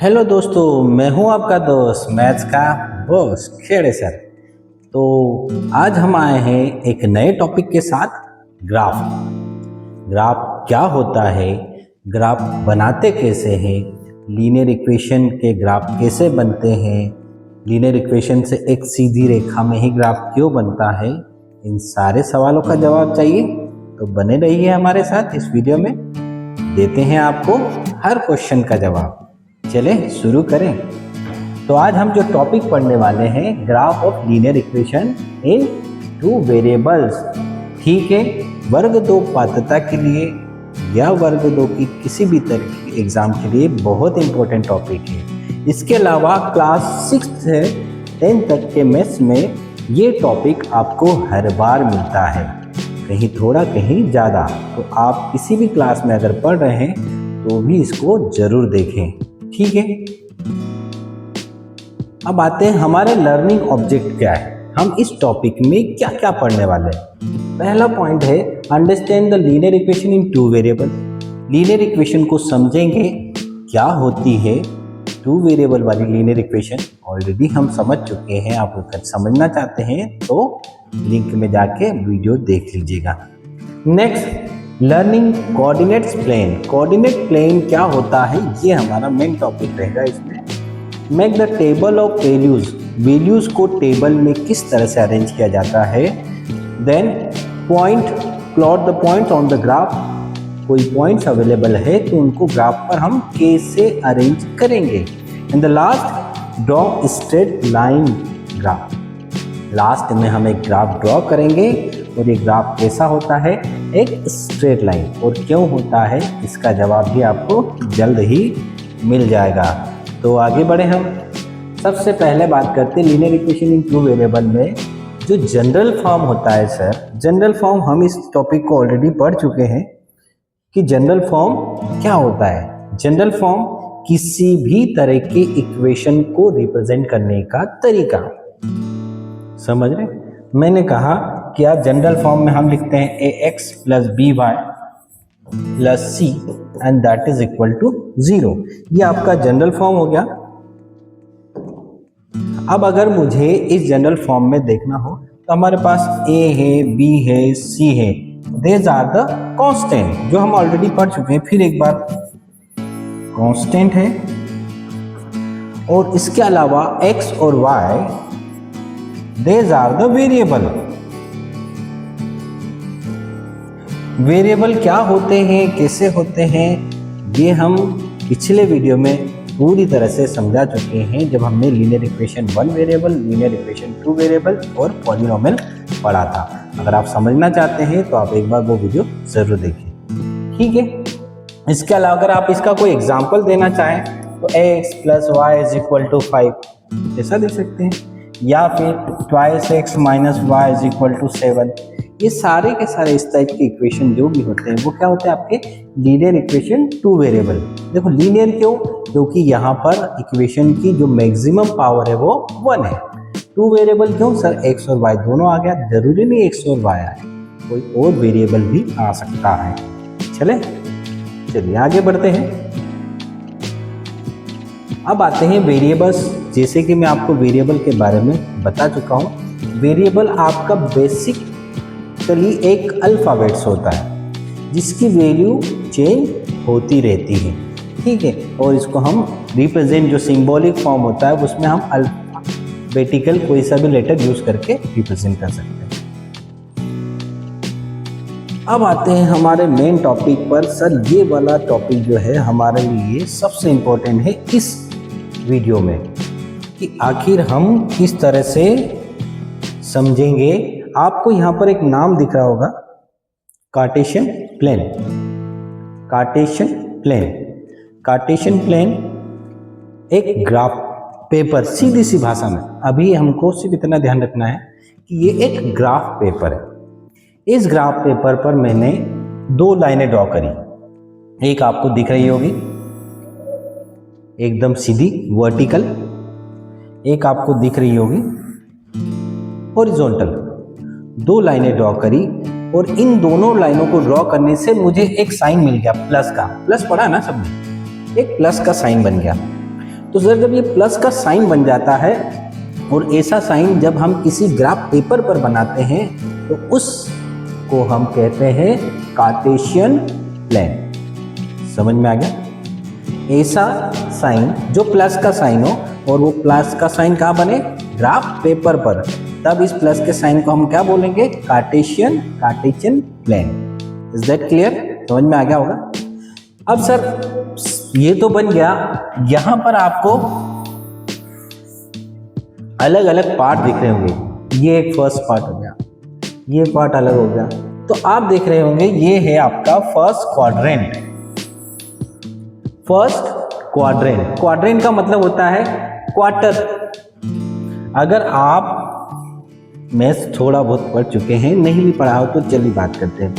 Hello दोस्तों, मैं हूं आपका दोस्त मैथ्स का बॉस खेड़े सर। तो आज हम आए हैं एक नए टॉपिक के साथ। ग्राफ। ग्राफ क्या होता है, ग्राफ बनाते कैसे हैं, लीनियर इक्वेशन के ग्राफ कैसे बनते हैं, लीनियर इक्वेशन से एक सीधी रेखा में ही ग्राफ क्यों बनता है, इन सारे सवालों का जवाब चाहिए तो बने रहिए हमारे साथ इस वीडियो में। देते हैं आपको हर क्वेश्चन का जवाब। चले शुरू करें। तो आज हम जो टॉपिक पढ़ने वाले हैं, graph of linear equation in two variables. ठीक है, वर्ग दो पात्रता के लिए या वर्ग दो की किसी भी तरह की एग्जाम के लिए बहुत इंपॉर्टेंट टॉपिक है। इसके अलावा क्लास 6 से 10 तक के मैथ्स में ये टॉपिक आपको हर बार मिलता है, कहीं थोड़ा कहीं ज़्यादा। तो आप किसी भी क्लास में अगर पढ़ रहे हैं तो भी इसको जरूर देखें। ठीक है, अब आते हैं हमारे लर्निंग ऑब्जेक्ट क्या है, हम इस टॉपिक में क्या क्या पढ़ने वाले हैं। पहला पॉइंट है understand the linear equation in two variable. Linear equation को समझेंगे क्या होती है। टू वेरिएबल वाली लीनियर इक्वेशन ऑलरेडी हम समझ चुके हैं, आप अगर समझना चाहते हैं तो लिंक में जाके वीडियो देख लीजिएगा। Next, learning coordinates plane. Coordinate plane क्या होता है, ये हमारा मेन टॉपिक रहेगा इसमें। Make the table of values. Values को टेबल में किस तरह से अरेंज किया जाता है। Then point, plot the points on the graph. कोई पॉइंट्स अवेलेबल है तो उनको ग्राफ पर हम कैसे अरेंज करेंगे। In the last, draw straight line graph. Last में हम एक ग्राफ ड्रॉ करेंगे और ये ग्राफ कैसा होता है, एक स्ट्रेट लाइन। और क्यों होता है इसका जवाब भी आपको जल्द ही मिल जाएगा। तो आगे बढ़े हम। सबसे पहले बात करते हैं linear equation in two variable में जो जनरल फॉर्म होता है। सर, जनरल फॉर्म हम इस टॉपिक को ऑलरेडी पढ़ चुके हैं कि जनरल फॉर्म क्या होता है। जनरल फॉर्म किसी भी तरह के इक्वेशन को रिप्रेजेंट करने का तरीका। समझ रहे, मैंने कहा कि आप जनरल फॉर्म में हम लिखते हैं ax plus B Y plus C and that is equal to 0। ये आपका जनरल फॉर्म हो गया। अब अगर मुझे इस जनरल फॉर्म में देखना हो तो हमारे पास a है, b है, c है। देज आर द कांस्टेंट जो हम ऑलरेडी पढ़ चुके हैं। फिर एक बार कांस्टेंट है और इसके अलावा x और y These are the variable। Variable क्या होते हैं, कैसे होते हैं, ये हम पिछले वीडियो में पूरी तरह से समझा चुके हैं जब हमने linear equation 1 variable, linear equation 2 variable और पॉलिनोमियल पढ़ा था। अगर आप समझना चाहते हैं तो आप एक बार वो वीडियो जरूर देखिए। ठीक है, इसके अलावा अगर आप इसका कोई एग्जाम्पल देना चाहें तो x plus Y is equal to 5 ऐसा दे सकते हैं, या फिर twice X minus Y is equal to 7। ये सारे के सारे इस टाइप के इक्वेशन जो भी होते हैं वो क्या होते हैं, आपके लीनियर इक्वेशन टू वेरिएबल। देखो लीनियर क्यों, क्योंकि यहाँ पर इक्वेशन की जो मैक्सिमम पावर है वो 1 है। टू वेरिएबल क्यों सर, एक्स और वाई दोनों आ गया, जरूरी नहीं एक्स और वाई आए, कोई और वेरिएबल भी आ सकता है। चलिए आगे बढ़ते हैं। अब आते हैं वेरिएबल्स। जैसे कि मैं आपको वेरिएबल के बारे में बता चुका हूँ, वेरिएबल आपका बेसिकली एक अल्फ़ाबेट्स होता है जिसकी वैल्यू चेंज होती रहती है। ठीक है, और इसको हम रिप्रेजेंट, जो सिंबॉलिक फॉर्म होता है उसमें हम अल्फ़ाबेटिकल कोई सा भी लेटर यूज करके रिप्रेजेंट कर सकते हैं। अब आते हैं हमारे मेन टॉपिक पर। सर, ये वाला टॉपिक जो है हमारे लिए सबसे इम्पोर्टेंट है इस वीडियो में, कि आखिर हम किस तरह से समझेंगे। आपको यहाँ पर एक नाम दिख रहा होगा, Cartesian plane. Cartesian plane, Cartesian plane एक ग्राफ पेपर, सीधी सी भाषा में अभी हमको सिर्फ इतना ध्यान रखना है कि ये एक ग्राफ पेपर है। इस ग्राफ पेपर पर मैंने 2 लाइनें ड्रॉ करी। एक आपको दिख रही होगी एकदम सीधी वर्टिकल, एक आपको दिख रही होगी हॉरिजॉन्टल। 2 लाइनें ड्रॉ करी और इन दोनों लाइनों को ड्रॉ करने से मुझे एक साइन मिल गया प्लस का। प्लस पढ़ा ना सबने, एक प्लस का साइन बन गया। तो सर जब ये प्लस का साइन बन जाता है और ऐसा साइन जब हम किसी ग्राफ पेपर पर बनाते हैं तो उसको हम कहते हैं कार्टेशियन प्लेन। समझ में आ गया? ऐसा साइन जो प्लस का साइन हो और वो प्लस का साइन कहाँ बने? ग्राफ पेपर पर, तब इस प्लस के साइन को हम क्या बोलेंगे? Cartesian plane. Is that clear? समझ में आ गया होगा। अब सर ये तो बन गया, यहां पर आपको अलग अलग पार्ट दिख रहे होंगे। ये एक फर्स्ट पार्ट हो गया, ये पार्ट अलग हो गया। तो आप देख रहे होंगे ये है आपका फर्स्ट क्वाड्रेंट। क्वाड्रेंट का मतलब होता है क्वार्टर। अगर आप मैथ्स थोड़ा बहुत पढ़ चुके हैं, नहीं भी पढ़ा हो तो चलिए बात करते हैं।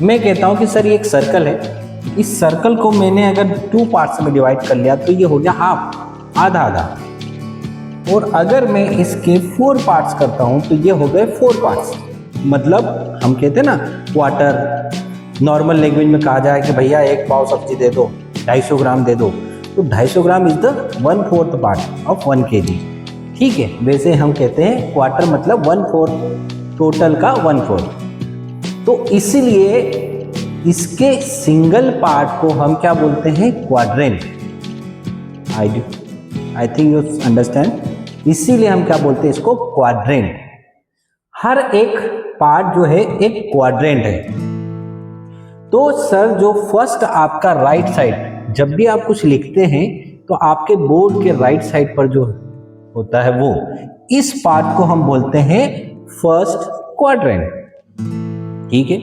मैं कहता हूं कि सर ये एक सर्कल है, इस सर्कल को मैंने अगर 2 पार्ट्स में डिवाइड कर लिया तो ये हो गया हाफ, आधा आधा। और अगर मैं इसके 4 पार्ट्स करता हूं तो ये हो गए 4 पार्ट्स। मतलब हम कहते हैं ना क्वार्टर, नॉर्मल लैंग्वेज में कहा जाए कि भैया 1 पाव सब्जी दे दो, 250 ग्राम दे दो, तो 250 gram is the 1/4 part of 1 kg। ठीक है, वैसे हम कहते हैं क्वार्टर मतलब 1/4, टोटल का 1/4। तो इसीलिए इसके सिंगल पार्ट को हम क्या बोलते हैं? Quadrant. I think you understand. इसीलिए हम क्या बोलते हैं इसको? क्वाड्रेंट। हर एक पार्ट जो है एक क्वाड्रेंट है। तो सर जो फर्स्ट आपका राइट साइड, जब भी आप कुछ लिखते हैं तो आपके बोर्ड के राइट साइड पर जो होता है वो, इस पार्ट को हम बोलते हैं फर्स्ट क्वाड्रेंट। ठीक है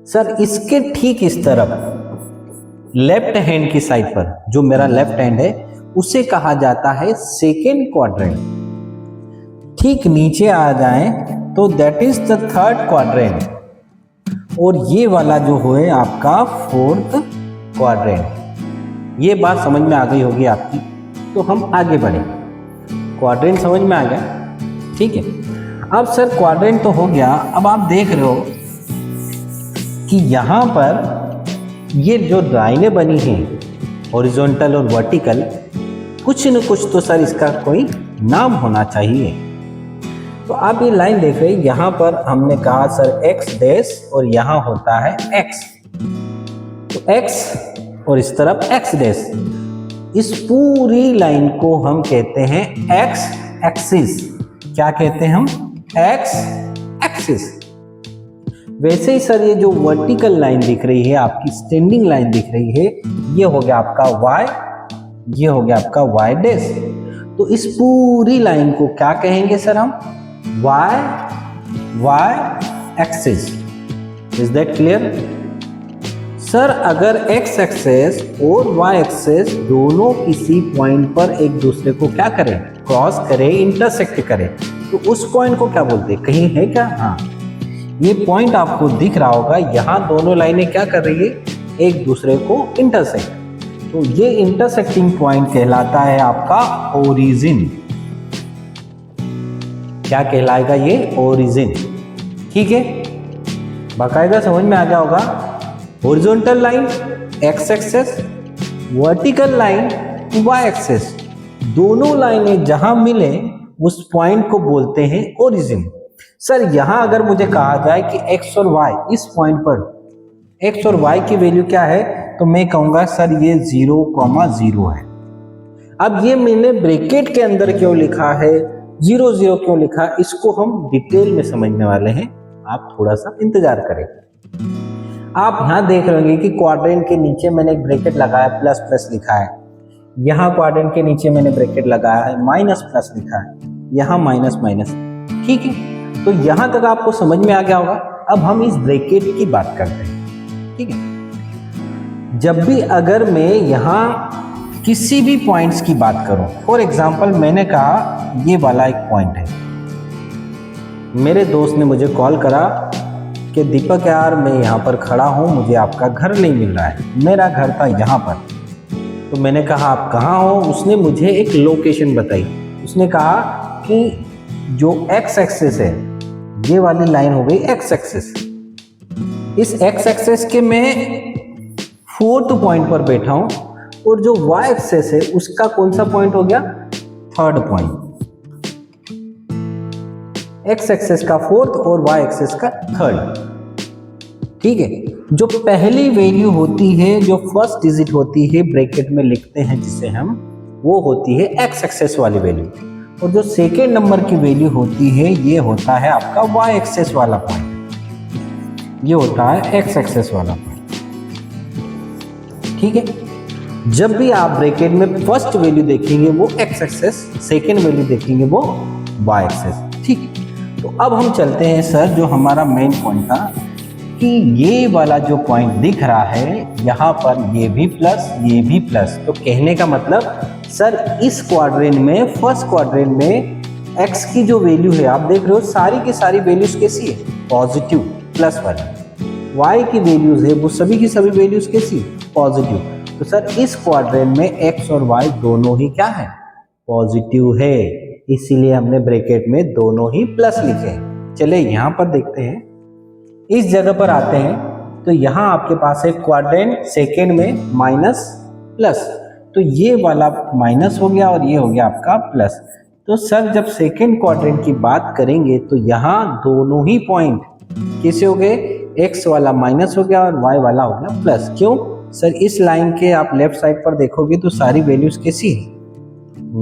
सर, इसके ठीक इस तरफ लेफ्ट हैंड की साइड पर, जो मेरा लेफ्ट हैंड है, उसे कहा जाता है सेकेंड क्वाड्रेंट। ठीक नीचे आ जाएं तो that is the third quadrant, और ये वाला जो है आपका फोर्थ क्वाड्रेंट। ये बात समझ में आ गई होगी आपकी, तो हम आगे बढ़े। क्वाड्रेंट समझ में आ गया, ठीक है। अब सर क्वाड्रेंट तो हो गया, अब आप देख रहे हो कि यहाँ पर ये जो लाइनें बनी हैं हॉरिजॉन्टल और वर्टिकल, कुछ न कुछ तो सर इसका कोई नाम होना चाहिए। तो आप ये लाइन देख रहे हैं, यहाँ पर हमने कहा सर एक्स डैश और यहाँ होता है एक्स, तो एक्स और इस तरफ एक्स डैश। इस पूरी लाइन को हम कहते हैं एक्स एक्सिस। क्या कहते हैं हम? X axis. वैसे ही सर ये जो वर्टिकल लाइन दिख रही है, आपकी स्टैंडिंग लाइन दिख रही है, ये हो गया आपका वाई, ये हो गया आपका वाई डैश। तो इस पूरी लाइन को क्या कहेंगे सर हम? Y axis. Is that clear sir? अगर एक्स एक्सिस और वाई एक्सिस दोनों किसी पॉइंट पर एक दूसरे को क्या करें? क्रॉस करें, इंटरसेक्ट करें, तो उस पॉइंट को क्या बोलते हैं? कहीं है क्या? हाँ, ये पॉइंट आपको दिख रहा होगा, यहाँ दोनों लाइनें क्या कर रही है? एक दूसरे को इंटरसेक्ट। तो ये इंटरसेक्टिंग पॉइंट कहलाता है आपका ओरिजिन। क्या कहलाएगा ये? ओरिजिन। ठीक है, बाकायदा समझ में आ गया होगा। Horizontal line X axis, vertical line Y axis, दोनों लाइनें जहां मिले उस पॉइंट को बोलते हैं ओरिजिन। सर यहां अगर मुझे कहा जाए कि एक्स और वाई, इस पॉइंट पर एक्स और वाई की वैल्यू क्या है, तो मैं कहूंगा सर ये 0,0 है। अब ये मैंने ब्रैकेट के अंदर क्यों लिखा है, 0 0 क्यों लिखा, इसको हम डिटेल में समझने वाले हैं, आप थोड़ा सा इंतजार करें। आप यहाँ देख रहे होंगे कि क्वाड्रेंट के नीचे मैंने एक ब्रैकेट लगाया, प्लस प्लस लिखा है। यहाँ क्वाड्रेंट के नीचे मैंने ब्रैकेट लगाया है, माइनस प्लस लिखा है, यहाँ माइनस माइनस। ठीक है, तो यहाँ तक आपको समझ में आ गया होगा। अब हम इस ब्रैकेट की बात करते हैं। ठीक है, जब भी अगर मैं यहाँ किसी भी पॉइंट्स की बात करूं, फॉर एग्जांपल मैंने कहा ये वाला एक पॉइंट है, मेरे दोस्त ने मुझे कॉल करा कि दीपक यार मैं यहाँ पर खड़ा हूँ, मुझे आपका घर नहीं मिल रहा है, मेरा घर था यहाँ पर। तो मैंने कहा आप कहाँ हो? उसने मुझे एक लोकेशन बताई। उसने कहा कि जो एक्स एक्सिस है, ये वाली लाइन हो गई एक्स एक्सिस, इस एक्स एक्सिस के मैं 4th पॉइंट पर बैठा हूँ, और जो y एक्सेस है उसका कौन सा पॉइंट हो गया, थर्ड पॉइंट। x एक्सेस का फोर्थ और y एक्सेस का थर्ड। ठीक है, जो पहली वैल्यू होती है, जो फर्स्ट डिजिट होती है ब्रैकेट में लिखते हैं जिसे हम, वो होती है x एक्सेस वाली वैल्यू, और जो सेकेंड नंबर की वैल्यू होती है ये होता है आपका y एक्सेस वाला पॉइंट, ये होता है x एक्सेस वाला पॉइंट। ठीक है, जब भी आप ब्रैकेट में फर्स्ट वैल्यू देखेंगे वो x एक्सेस, सेकेंड वैल्यू देखेंगे वो y एक्सेस। ठीक, तो अब हम चलते हैं सर, जो हमारा मेन पॉइंट था कि ये वाला जो पॉइंट दिख रहा है यहाँ पर, ये भी प्लस ये भी प्लस, तो कहने का मतलब सर इस क्वाड्रेंट में, फर्स्ट क्वाड्रेंट में x की जो वैल्यू है आप देख रहे हो सारी की सारी वैल्यूज कैसी है, पॉजिटिव प्लस वाली। y की वैल्यूज है वो सभी की सभी वैल्यूज कैसी है, पॉजिटिव। तो सर इस क्वाड्रेंट में x और y दोनों ही क्या है, पॉजिटिव है, इसीलिए हमने ब्रैकेट में दोनों ही प्लस लिखे हैं। चले यहाँ पर देखते हैं, इस जगह पर आते हैं तो यहाँ आपके पास है क्वाड्रेंट सेकेंड में माइनस प्लस, तो ये वाला माइनस हो गया और ये हो गया आपका प्लस। तो सर जब सेकेंड क्वाड्रेंट की बात करेंगे तो यहाँ दोनों ही पॉइंट कैसे हो गए, x वाला माइनस हो गया और y वाला हो गया प्लस। क्यों सर, इस लाइन के आप लेफ्ट साइड पर देखोगे तो सारी वैल्यूज कैसी है,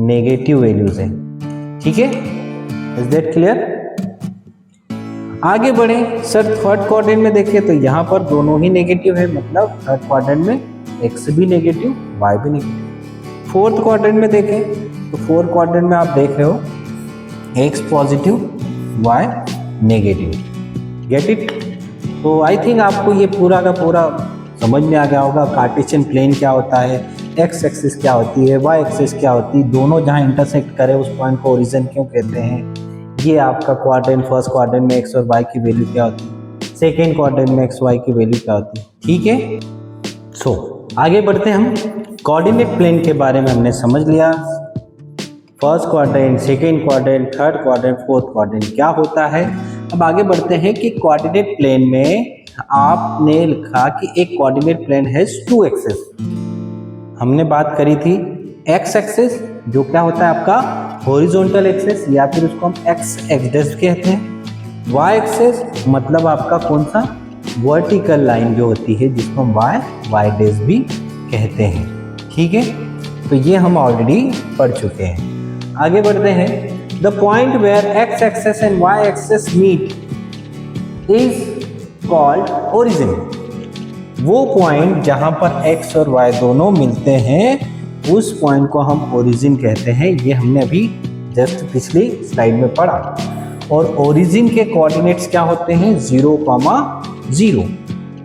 नेगेटिव वैल्यूज है। ठीक है, इज दैट क्लियर। आगे बढ़े सर, थर्ड क्वाड्रेंट में देखिए तो यहाँ पर दोनों ही नेगेटिव है, मतलब थर्ड क्वाड्रेंट में x भी नेगेटिव y भी नेगेटिव। फोर्थ क्वाड्रेंट में देखें तो फोर्थ क्वाड्रेंट में आप देख रहे हो x positive y negative. Get it. तो आई थिंक आपको ये पूरा का पूरा समझ में आ गया होगा, कार्टेशियन प्लेन क्या होता है, x एक्सिस क्या होती है, y एक्सिस क्या होती है, दोनों जहाँ इंटरसेक्ट करे उस पॉइंट को ओरिजिन क्यों कहते हैं, ये आपका क्वाड्रेंट, फर्स्ट क्वाड्रेंट में x और y की वैल्यू क्या होती है, सेकेंड क्वाड्रेंट में x y की वैल्यू क्या होती है। ठीक है, सो आगे बढ़ते हैं हम। कोऑर्डिनेट प्लेन के बारे में हमने समझ लिया, first quadrant, second quadrant, third quadrant, fourth quadrant क्या होता है। अब आगे बढ़ते हैं कि कोऑर्डिनेट प्लेन में आपने लिखा कि एक कोऑर्डिनेट प्लेन है 2 एक्सेस। हमने बात करी थी x एक्सेस जो क्या होता है आपका हॉरिजॉन्टल एक्सेस, या फिर उसको हम x एक्सिस कहते हैं। y एक्सेस मतलब आपका कौन सा, वर्टिकल लाइन जो होती है जिसको हम y डैश भी कहते हैं। ठीक है, तो ये हम ऑलरेडी पढ़ चुके हैं। आगे बढ़ते हैं, the point where x axes and y axes meet is called origin. वो पॉइंट जहां पर x और y दोनों मिलते हैं उस पॉइंट को हम ओरिजिन कहते हैं। ये हमने अभी जस्ट पिछली स्लाइड में पढ़ा। और ओरिजिन के कोऑर्डिनेट्स क्या होते हैं, 0,0।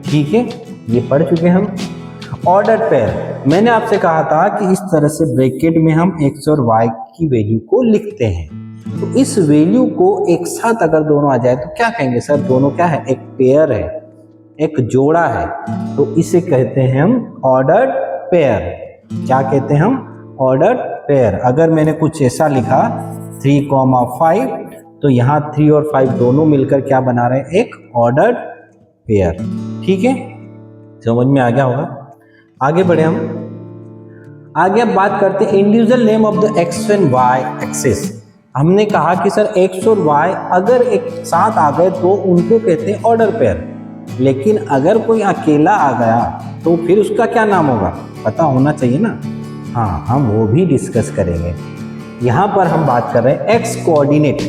ठीक है, ये पढ़ चुके हम। ऑर्डर पेयर, मैंने आपसे कहा था कि इस तरह से ब्रैकेट में हम x और y की वैल्यू को लिखते हैं। तो इस वैल्यू को एक साथ अगर दोनों आ जाए तो क्या कहेंगे सर, दोनों क्या है, एक पेयर है, एक जोड़ा है, तो इसे कहते हैं हम ऑर्डर्ड पेयर। क्या कहते हैं हम, ऑर्डर्ड पेयर। अगर मैंने कुछ ऐसा लिखा 3,5, तो यहाँ 3 और 5 दोनों मिलकर क्या बना रहे हैं, एक ऑर्डर्ड पेयर। ठीक है, समझ में आ गया होगा। आगे बढ़े हम, आगे अब बात करते हैं individual name of the X and Y axis. हमने कहा कि सर एक्स और वाई अगर एक साथ आ गए तो उनको कहते हैं ऑर्डर पेयर, लेकिन अगर कोई अकेला आ गया तो फिर उसका क्या नाम होगा, पता होना चाहिए ना। हाँ, हम वो भी डिस्कस करेंगे। यहाँ पर हम बात कर रहे हैं एक्स कोऑर्डिनेट।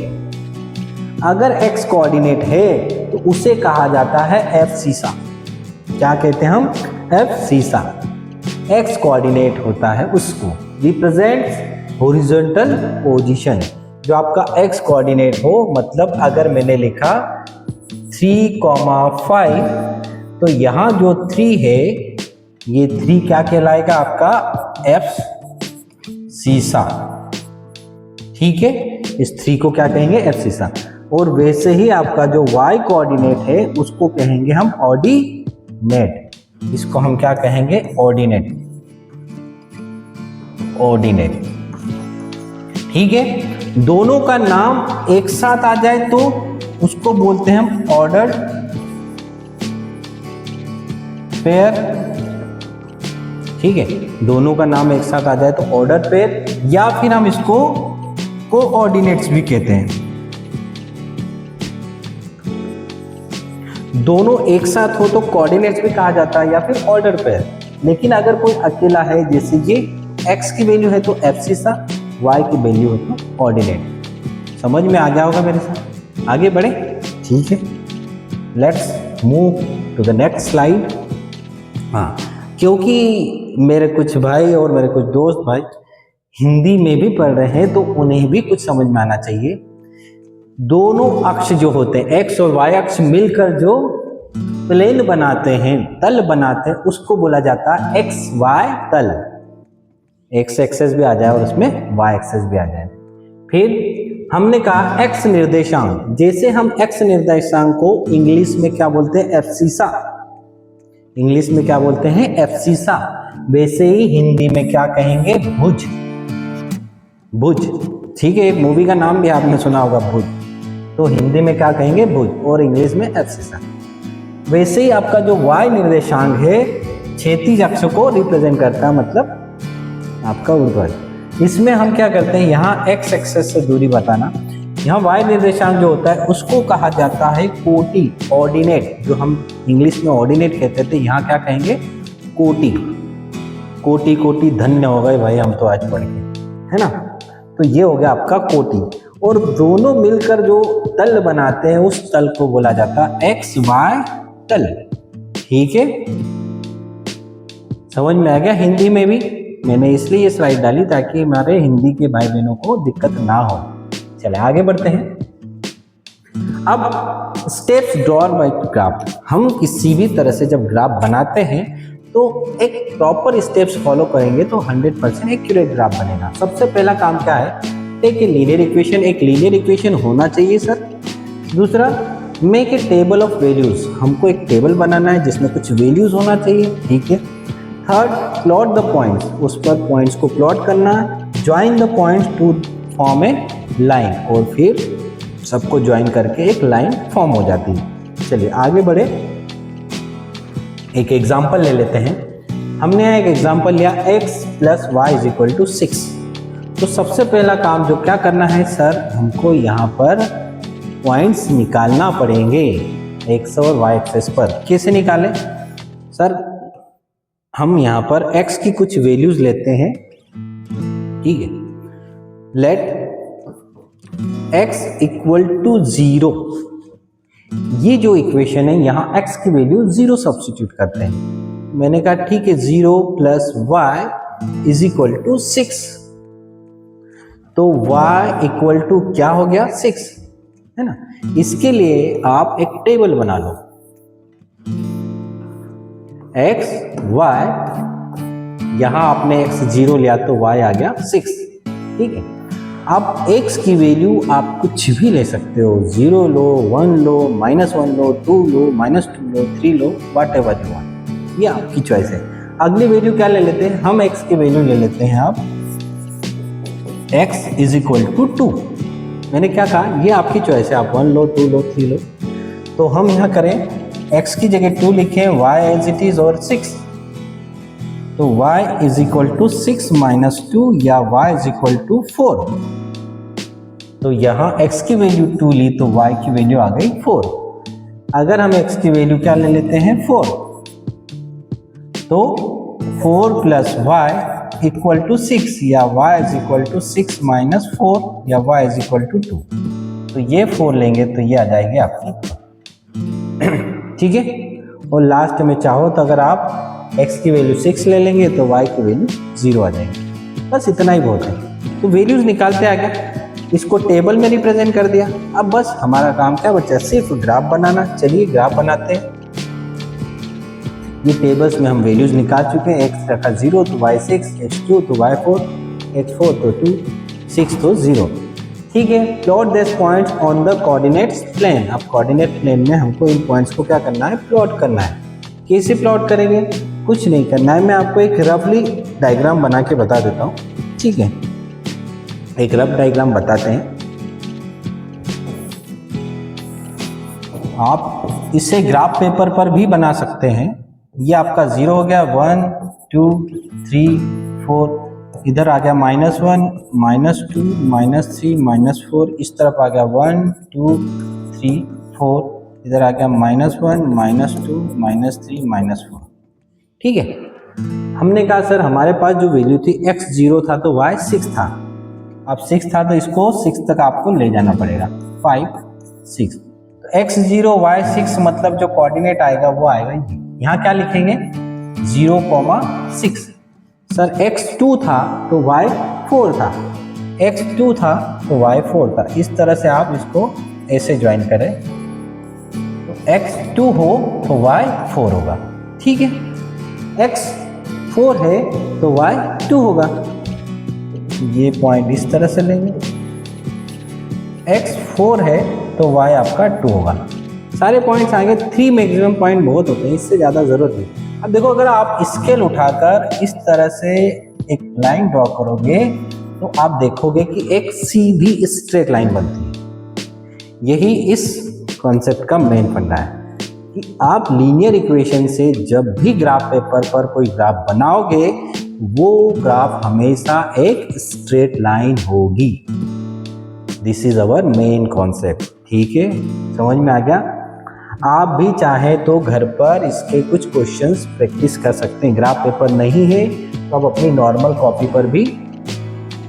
अगर एक्स कोऑर्डिनेट है तो उसे कहा जाता है एफ सीसा। क्या कहते हैं हम, एफ सीसा। एक्स कोऑर्डिनेट होता है उसको रिप्रेजेंट्स हॉरिजॉन्टल पोजीशन। जो आपका एक्स कोऑर्डिनेट हो, मतलब अगर मैंने लिखा 3,5, तो यहाँ जो 3 है ये 3 क्या कहलाएगा आपका एफ सीसा। ठीक है, इस 3 को क्या कहेंगे, एफ सीसा। और वैसे ही आपका जो y कोऑर्डिनेट है उसको कहेंगे हम ऑर्डिनेट। इसको हम क्या कहेंगे, ऑर्डिनेट। ऑर्डिनेट। ठीक है, दोनों का नाम एक साथ आ जाए तो उसको बोलते हैं हम ऑर्डर्ड पेयर। ठीक है, दोनों का नाम एक साथ आ जाए तो ऑर्डर पेयर, या फिर हम इसको कोऑर्डिनेट्स भी कहते हैं। दोनों एक साथ हो तो कोऑर्डिनेट्स भी कहा जाता है या फिर ऑर्डर पेयर। लेकिन अगर कोई अकेला है, जैसे ये x की वैल्यू है तो एब्सिसा, y की वैल्यू है तो ऑर्डिनेट। समझ में आ गया होगा मेरे साथ, आगे बढ़े। ठीक है, let's move to the next slide. हाँ, क्योंकि मेरे कुछ भाई और मेरे कुछ दोस्त भाई हिंदी में भी पढ़ रहे हैं तो उन्हें भी कुछ समझ में आना चाहिए। दोनों अक्ष जो होते हैं x और y अक्ष मिलकर जो प्लेन बनाते हैं, तल बनाते हैं, उसको बोला जाता है एक्स वाई तल। एक्स एक्सेस भी आ जाए और उसमें वाई एक्सेस भी आ जाए। फिर हमने कहा एक्स निर्देशांक, जैसे हम एक्स निर्देशांक को इंग्लिश में क्या बोलते हैं, एब्सिसा। इंग्लिश में क्या बोलते हैं, एब्सिसा। वैसे ही हिंदी में क्या कहेंगे, भुज। भुज, ठीक है, एक मूवी का नाम भी आपने सुना होगा, भुज। तो हिंदी में क्या कहेंगे, भुज, और इंग्लिश में एब्सिसा। वैसे ही आपका जो y निर्देशांक है क्षैतिज अक्ष को रिप्रेजेंट करता है, मतलब आपका ऊर्ध्वाधर। इसमें हम क्या करते हैं, यहाँ x एक्सेस से दूरी बताना। यहाँ y निर्देशांक जो होता है उसको कहा जाता है कोटि, ऑर्डिनेट। जो हम इंग्लिश में ऑर्डिनेट कहते थे, यहाँ क्या कहेंगे, कोटि। कोटि कोटि धन्य हो गए भाई हम तो आज पढ़ के, है ना। तो ये हो गया आपका कोटि। और दोनों मिलकर जो तल बनाते हैं उस तल को बोला जाता है एक्स वाई तल। ठीक है, समझ में आ गया। हिंदी में भी मैंने इसलिए ये स्लाइड डाली ताकि हमारे हिंदी के भाई बहनों को दिक्कत ना हो। चले आगे बढ़ते हैं। अब स्टेप्स ड्रॉन बाय ग्राफ। हम किसी भी तरह से जब ग्राफ बनाते हैं तो एक प्रॉपर स्टेप्स फॉलो करेंगे तो 100% एक्यूरेट ग्राफ बनेगा। सबसे पहला काम क्या है, एक लीनियर इक्वेशन। एक लीनियर इक्वेशन होना चाहिए सर। दूसरा, make a table of values. हमको एक टेबल बनाना है जिसमें कुछ वैल्यूज होना चाहिए। ठीक है। Third, plot the points. उस पर पॉइंट्स को प्लॉट करना है। Join the points to form a line, और फिर सबको ज्वाइन करके एक लाइन फॉर्म हो जाती है। चलिए आगे बढ़े, एक एग्जाम्पल ले लेते हैं। हमने एक एग्जाम्पल लिया x + y = 6। तो सबसे पहला काम जो क्या करना है सर, हमको यहाँ पर पॉइंट्स निकालना पड़ेंगे x और y एक्सेस पर। कैसे निकालें सर, हम यहाँ पर x की कुछ वैल्यूज लेते हैं। ठीक है, लेट x = 0। ये जो इक्वेशन है यहाँ x की वैल्यू 0 सब्स्टिट्यूट करते हैं। मैंने कहा ठीक है, 0 + y = 6। तो y = क्या हो गया, 6, है ना। इसके लिए आप एक टेबल बना लो, x y, यहां आपने x 0 लिया तो y आ गया 6। ठीक है, अब x की वैल्यू आप कुछ भी ले सकते हो, 0 लो, 1 लो, -1 लो, 2 लो, -2 लो, 3 लो, वट एवर यू वांट, ये आपकी चॉइस है। अगली वैल्यू क्या ले लेते हैं, हम x की वैल्यू ले लेते हैं आप x = 2। मैंने क्या कहा, ये आपकी चॉइस है, आप 1 लो, 2 लो, 3 लो। तो हम यहाँ करें, x की जगह 2 लिखें, y एज इट इज और 6। तो y = 6 - 2 या y = 4। तो यहाँ x की वैल्यू 2 ली तो y की वैल्यू आ गई 4। अगर हम x की वैल्यू क्या ले लेते हैं, 4, तो 4 + y = 6 या y = 6 - 4 या y = 2। तो ये 4 लेंगे तो ये आ जाएगी आपकी। ठीक है, और लास्ट में चाहो तो अगर आप x की वैल्यू 6 ले लेंगे तो y की वैल्यू 0 आ जाएगी। बस इतना ही बहुत है। तो वैल्यूज निकालते आ गया, इसको टेबल में रिप्रेजेंट कर दिया। अब बस हमारा काम क्या बचा, सिर्फ ग्राफ बनाना। चलिए ग्राफ बनाते हैं। ये टेबल्स में हम वैल्यूज निकाल चुके हैं। x रखा 0 तो y 6, x2 तो y 4, x4 तो 2, 6 तो 0। ठीक है, plot this points on the coordinates plane. अब कोऑर्डिनेट प्लेन में हमको इन पॉइंट्स को क्या करना है, प्लॉट करना है। कैसे प्लॉट करेंगे, कुछ नहीं करना है, मैं आपको एक रफली डायग्राम बना के बता देता हूँ। ठीक है, एक रफ डायग्राम बताते हैं। आप इसे ग्राफ पेपर पर भी बना सकते हैं। ये आपका 0 हो गया, 1, 2 3 4, इधर आ गया -1 -2 -3 -4, इस तरफ आ गया 1 2 3 4, इधर आ गया -1 -2 -3 -4। ठीक है, हमने कहा सर हमारे पास जो वैल्यू थी x 0 था तो y 6 था। अब 6 था तो इसको 6 तक आपको ले जाना पड़ेगा, 5 6। तो x 0 y 6 मतलब जो कोऑर्डिनेट आएगा वो आएगा यहाँ क्या लिखेंगे 0,6। सर x2 था तो y 4 था, x2 था तो y 4 था। इस तरह से आप इसको ऐसे ज्वाइन करें तो x2 हो तो y 4 होगा। ठीक है, x4 है तो y 2 होगा। ये पॉइंट इस तरह से लेंगे, x4 है तो y आपका 2 होगा। सारे पॉइंट्स आएंगे, 3 मैक्सिमम पॉइंट बहुत होते हैं, इससे ज़्यादा ज़रूरत नहीं। अब देखो अगर आप स्केल उठाकर इस तरह से एक लाइन ड्रॉ करोगे तो आप देखोगे कि एक सीधी स्ट्रेट लाइन बनती है। यही इस कॉन्सेप्ट का मेन फंडा है कि आप लीनियर इक्वेशन से जब भी ग्राफ पेपर पर कोई ग्राफ बनाओगे वो ग्राफ हमेशा एक स्ट्रेट लाइन होगी। This is our main concept. ठीक है, समझ में आ गया। आप भी चाहें तो घर पर इसके कुछ क्वेश्चंस प्रैक्टिस कर सकते हैं। ग्राफ पेपर नहीं है तो आप अपनी नॉर्मल कॉपी पर भी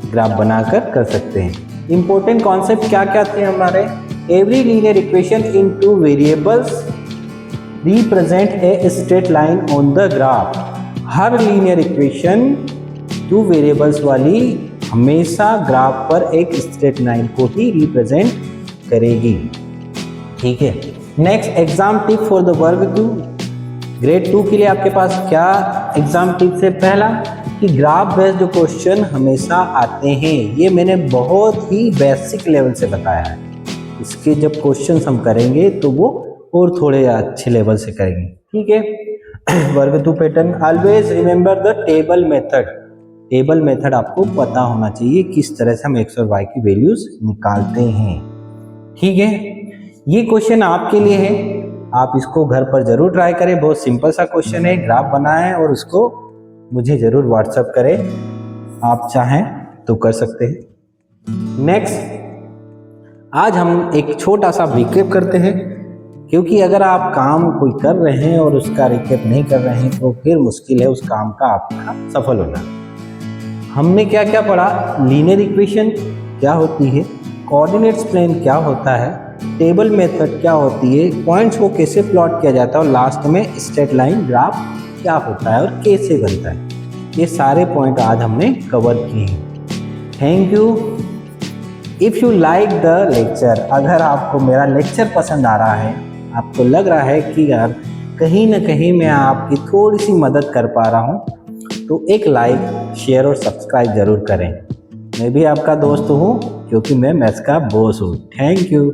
ग्राफ बनाकर कर सकते हैं। इंपॉर्टेंट कॉन्सेप्ट क्या क्या थे हमारे, every linear equation in 2 variables represent a straight line on the graph. Her linear equation 2 variables वाली हमेशा ग्राफ पर एक स्ट्रेट लाइन को ही रिप्रेजेंट करेगी। ठीक है, next exam tip for the वर्ग 2। ग्रेड 2 के लिए आपके पास क्या एग्जाम टिप्स है। पहला कि ग्राफ बेस्ड जो क्वेश्चन हमेशा आते हैं, ये मैंने बहुत ही बेसिक लेवल से बताया है। इसके जब क्वेश्चंस हम करेंगे तो वो और थोड़े अच्छे लेवल से करेंगे। ठीक है, वर्ग 2 pattern, always remember the table method. Table method आपको पता होना चाहिए, किस तरह से हम एक्स और वाई की वैल्यूज निकालते हैं। ठीक है, ये क्वेश्चन आपके लिए है, आप इसको घर पर जरूर ट्राई करें। बहुत सिंपल सा क्वेश्चन है, ग्राफ बनाएं और उसको मुझे जरूर व्हाट्सएप करें, आप चाहें तो कर सकते हैं। नेक्स्ट, आज हम एक छोटा सा रिकैप करते हैं, क्योंकि अगर आप काम कोई कर रहे हैं और उसका रिकैप नहीं कर रहे हैं तो फिर मुश्किल है उस काम का आपका सफल होना। हमने क्या क्या पढ़ा, लीनियर इक्वेशन क्या होती है, कोऑर्डिनेट्स प्लेन क्या होता है, टेबल मेथड क्या होती है, पॉइंट्स को कैसे प्लॉट किया जाता है और लास्ट में स्ट्रेट लाइन ग्राफ क्या होता है और कैसे बनता है, ये सारे पॉइंट आज हमने कवर किए हैं। Thank you. If you like the lecture, अगर आपको मेरा लेक्चर पसंद आ रहा है, आपको लग रहा है कि यार कहीं ना कहीं मैं आपकी थोड़ी सी मदद कर पा रहा हूँ, तो एक लाइक, शेयर और सब्सक्राइब ज़रूर करें। मैं भी आपका दोस्त हूँ क्योंकि मैं मैथ्स का बॉस हूँ। Thank you.